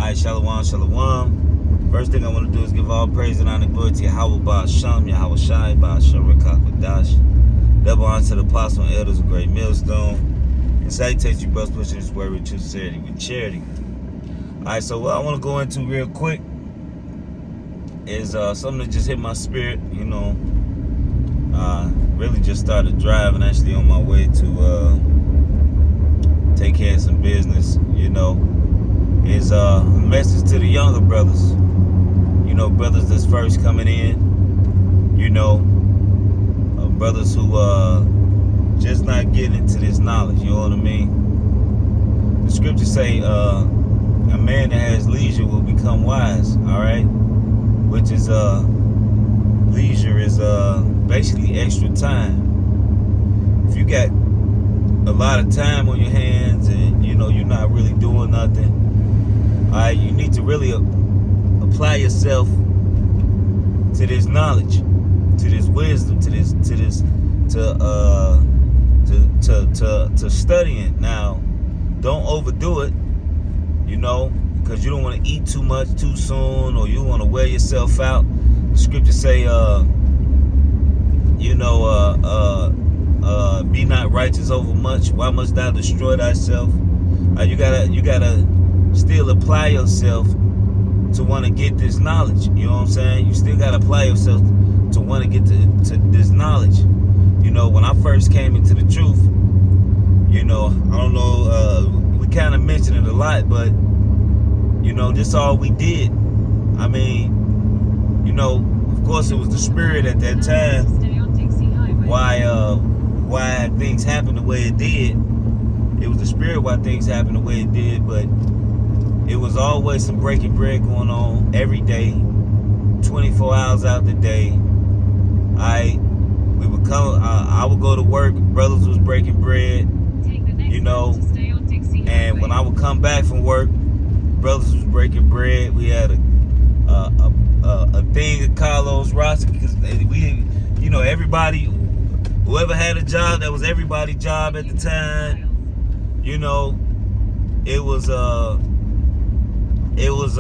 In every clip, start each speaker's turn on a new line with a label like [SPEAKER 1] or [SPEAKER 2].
[SPEAKER 1] right, shalom, shalom. First thing I want to do is give all praise and honor and glory to Yahweh Ba'asham, Yahweh Shai, Ba'asham Rakakwadash. Double honor to the apostle and elders of Great Millstone. And salutations you brothers pushing this word with true sincerity, with charity. Alright, so what I want to go into real quick is something that just hit my spirit, really just started driving actually on my way to take care of some business, is a message to the younger brothers, brothers that's first coming in, brothers who just not getting into this knowledge, you know what I mean? The scriptures say a man that has leisure will become wise, all right? Which is leisure is basically extra time. If you got a lot of time on your hands and you're not really doing nothing, all right, you need to really apply yourself to this knowledge, to this wisdom, to studying. Now, don't overdo it, because you don't want to eat too much too soon, or you want to wear yourself out. The scriptures say, be not righteous over much. Why must thou destroy thyself? You gotta still apply yourself to want to get this knowledge. You know what I'm saying? You still gotta apply yourself to want to get to this knowledge. When I first came into the truth, I don't know, we kind of mentioned it a lot, but this all we did. I mean, of course it was the spirit at that time why things happened the way it did. It was the spirit why things happened the way it did, but it was always some breaking bread going on every day, 24 hours out the day. We would come, I would go to work, brothers was breaking bread, and when I would come back from work, brothers was breaking bread. We had a thing of Carlos Rossi, because we, everybody, whoever had a job, that was everybody's job at the time. It was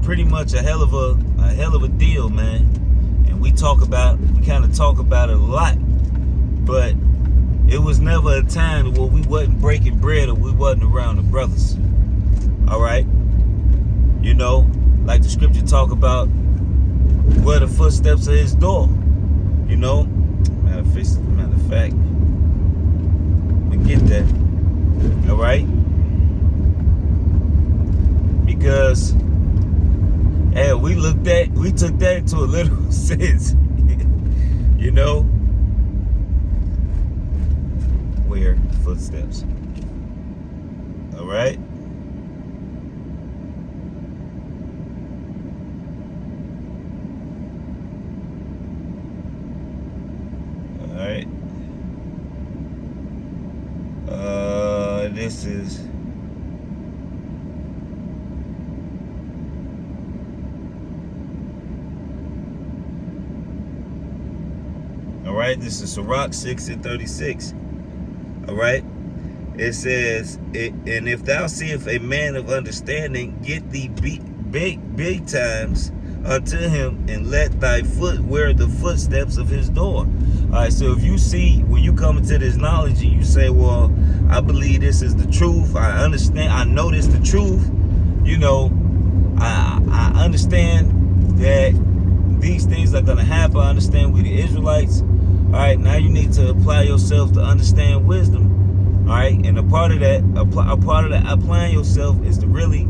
[SPEAKER 1] pretty much a hell of a deal, man. And we kind of talk about it a lot, but it was never a time where we wasn't breaking bread or we wasn't around the brothers. All right, like the scripture talk about where the footsteps of his door. Matter of fact, we get that. All right, because we took that into a literal sense. Where footsteps. All right. Alright. This is alright, this is Sirach 6:36. Alright. It says, and if thou seest a man of understanding, get thee big times unto him, and let thy foot wear the footsteps of his door. All right, so if you see, when you come into this knowledge and you say, well, I believe this is the truth, I understand, I know this the truth, I understand that these things are going to happen. I understand we the Israelites. All right, now you need to apply yourself to understand wisdom. All right, and a part of that applying yourself is to really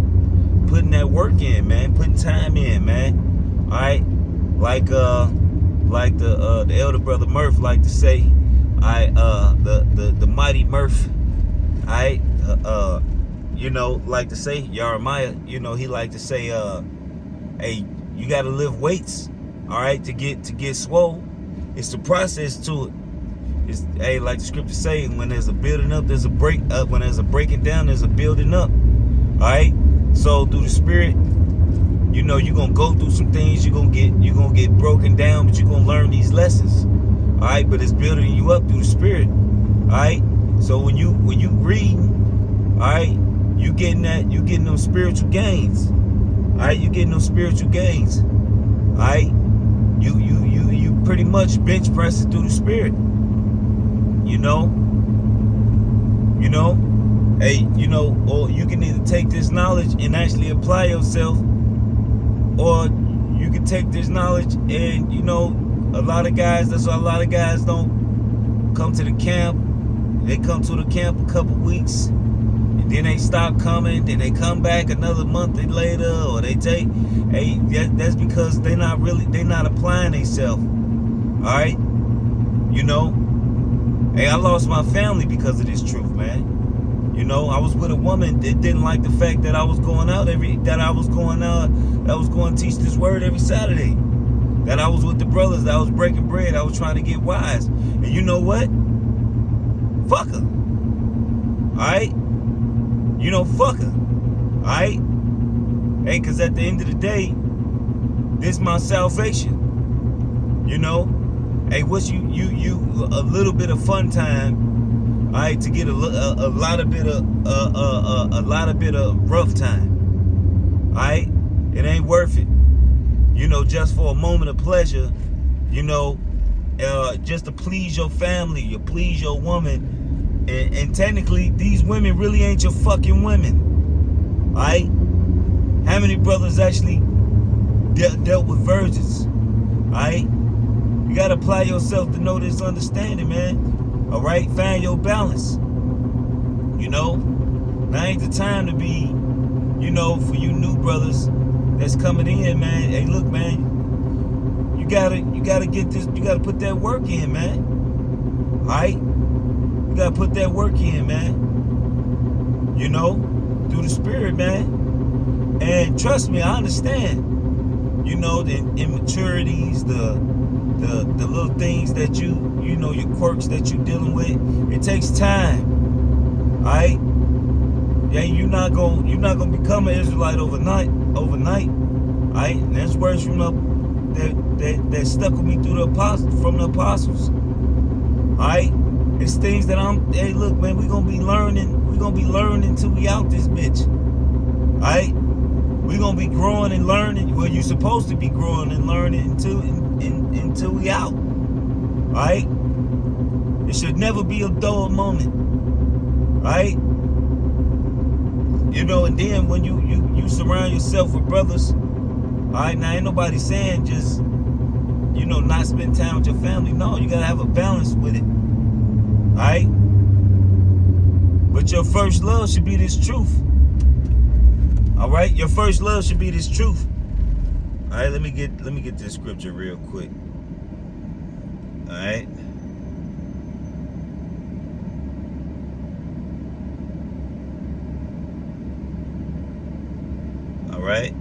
[SPEAKER 1] putting that work in, man, putting time in, man. All right, like the elder brother Murph like to say, the mighty Murph, all right, like to say, Jeremiah, he like to say, hey, you got to lift weights, all right, to get swole. It's the process to it. It's, hey, like the scripture say, when there's a building up, there's a break up. When there's a breaking down, there's a building up. All right. So through the spirit, you're gonna go through some things. You're gonna get broken down, but you're gonna learn these lessons. All right. But it's building you up through the spirit. All right. So when you read, all right, you getting those spiritual gains. All right, you getting those spiritual gains. All right, you pretty much bench pressing through the spirit. You know, hey, or you can either take this knowledge and actually apply yourself, or you can take this knowledge and a lot of guys don't come to the camp. They come to the camp a couple weeks, and then they stop coming. Then they come back another month later, or they take. Hey, that's because they're not applying themselves. All right, Hey, I lost my family because of this truth, man. I was with a woman that didn't like the fact that I was going to teach this word every Saturday. That I was with the brothers, that I was breaking bread, I was trying to get wise. And you know what? Fuck her. Alright? Fuck her. Alright? Hey, cause at the end of the day, this is my salvation. Hey, what's you a little bit of fun time, all right, to get a lot of bit of rough time. All right, it ain't worth it. Just for a moment of pleasure, just to please your family, you please your woman, and technically these women really ain't your fucking women. All right, how many brothers actually dealt with virgins? All right. You gotta apply yourself to know this understanding, man. All right, find your balance. Now ain't the time to be, for you new brothers that's coming in, man. Hey, look, man, you gotta get this. You gotta put that work in, man. All right, you gotta put that work in, man. Through the spirit, man. And trust me, I understand. The immaturities, the little things that your quirks that you're dealing with. It takes time. All right. Yeah, you're not gonna become an Israelite overnight. All right. And that's words from that stuck with me through the apostles. All right. It's things that hey, look, man, we're gonna be learning till we out this bitch. All right. We're gonna be growing and learning. Well, you're supposed to be growing and learning until we out. Alright? It should never be a dull moment. Alright? And then when you surround yourself with brothers, alright, now ain't nobody saying just, not spend time with your family. No, you gotta have a balance with it. Alright? But your first love should be this truth. All right, your first love should be this truth. All right, let me get this scripture real quick. All right. All right.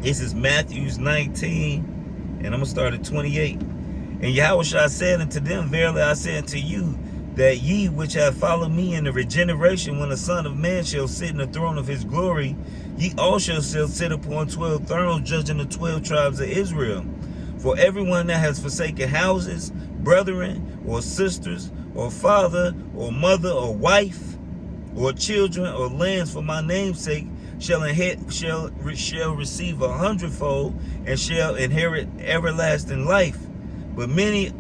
[SPEAKER 1] This is Matthew 19, and I'm gonna start at 28. And Yahushua said unto them, verily I say unto you, that ye which have followed me in the regeneration, when the Son of Man shall sit in the throne of his glory, ye also shall sit upon 12 thrones, judging the 12 tribes of Israel. For everyone that has forsaken houses, brethren, or sisters, or father, or mother, or wife, or children, or lands for my name's sake, shall receive 100-fold, and shall inherit everlasting life. But many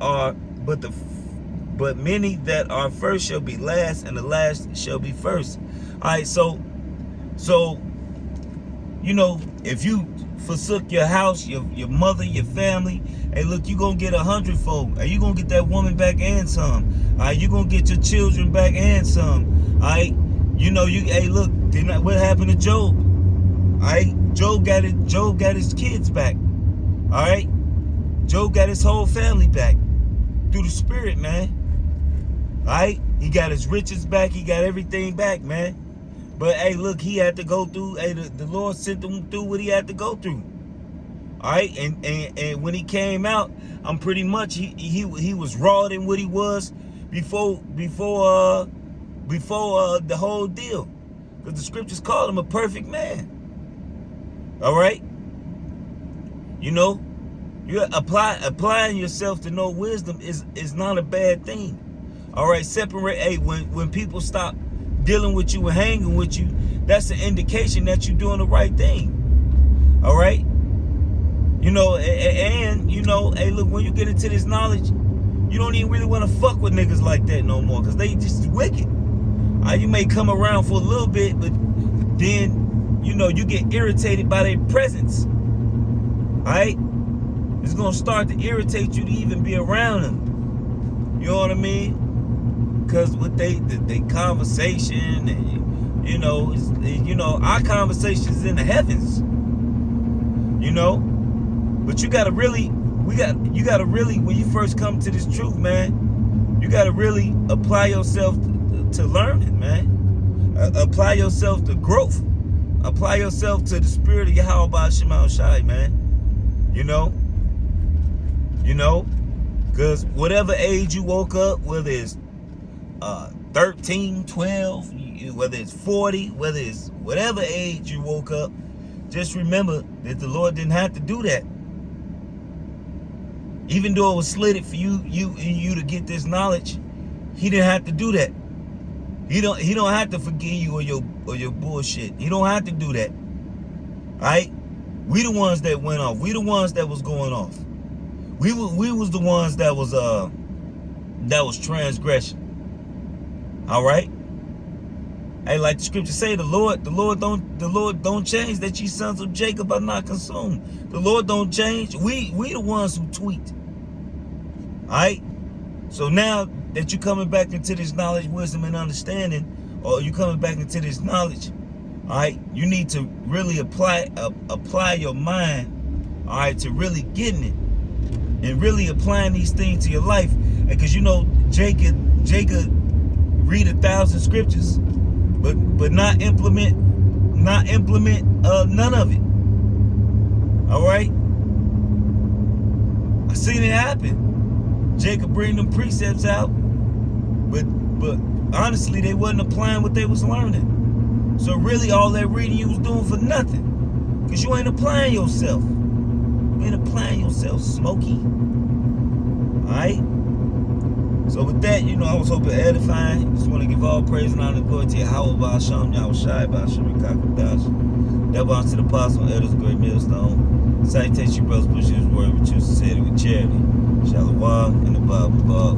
[SPEAKER 1] that are first shall be last, and the last shall be first. All right, so if you forsook your house, your mother, your family, hey, look, you gonna get 100-fold. Hey, you gonna get that woman back and some. All right, you gonna get your children back and some. All right, hey, look, what happened to Job? All right, Job got his kids back. All right, Job got his whole family back through the spirit, man. All right, he got his riches back, he got everything back, man. But hey, look, he had to go through. Hey, the Lord sent him through what he had to go through. All right, and when he came out, I'm pretty much he was raw than what he was before the whole deal, because the scriptures call him a perfect man. All right, you applying yourself to know wisdom is not a bad thing. All right, separate. Hey, when people stop dealing with you and hanging with you, that's an indication that you're doing the right thing. All right? You know, and, you know, hey, look, when you get into this knowledge, you don't even really want to fuck with niggas like that no more, because they just wicked. You may come around for a little bit, but then, you know, you get irritated by their presence. All right? It's going to start to irritate you to even be around them. You know what I mean? Because with they conversation, and, you know, our conversation's in the heavens. You know? But you gotta really, when you first come to this truth, man, you gotta really apply yourself to learning, man. Apply yourself to growth. Apply yourself to the spirit of Yahweh Shema Shai, man. You know, because whatever age you woke up, whether it's 13, 12, whether it's 40, whether it's whatever age you woke up, just remember that the Lord didn't have to do that. Even though it was slitted for you to get this knowledge, he didn't have to do that. He don't have to forgive you or your bullshit. He don't have to do that. Alright? We the ones that went off. We the ones that was going off. We was the ones that was transgression. Alright? Hey, like the scripture say, the Lord don't change, that ye sons of Jacob are not consumed. The Lord don't change. We the ones who tweet. Alright? So now that you're coming back into this knowledge, wisdom, and understanding, or you coming back into this knowledge, alright, you need to really apply your mind, alright, to really getting it. And really applying these things to your life. Because you know, Jacob read 1,000 scriptures, but not implement none of it. All right, I seen it happen. Jacob bring them precepts out, but honestly, they wasn't applying what they was learning. So really, all that reading you was doing for nothing, because you ain't applying yourself. You ain't applying yourself, Smokey. All right. So with that, you know, I was hoping edifying. Just want to give all praise and honor and glory to Yahweh Ba'asham, Yahweh Shai, Ba'asham, Kakadash. That belongs to the apostle and elders of Great Millstone. Salutations, you brothers, push his word with true sincerity, with charity. Shalom in the Bible.